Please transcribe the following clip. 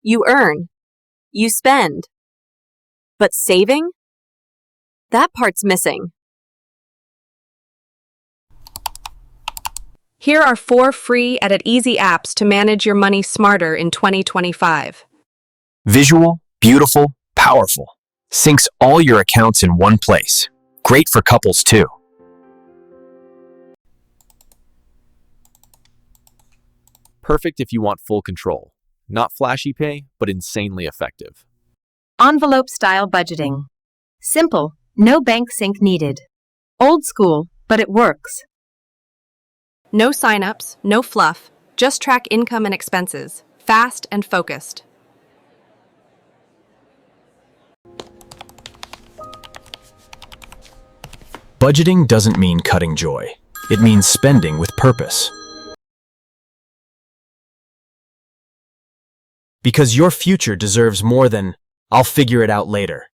You earn. You spend. But saving? That part's missing. Here are 4 free and easy apps to manage your money smarter in 2025. Visual, beautiful, powerful. Syncs all your accounts in one place. Great for couples too. Perfect if you want full control. Not flashy pay, but insanely effective. Envelope-style budgeting. Simple, no bank sync needed. Old school, but it works. No signups, no fluff, just track income and expenses. Fast and focused. Budgeting doesn't mean cutting joy. It means spending with purpose. Because your future deserves more than, "I'll figure it out later."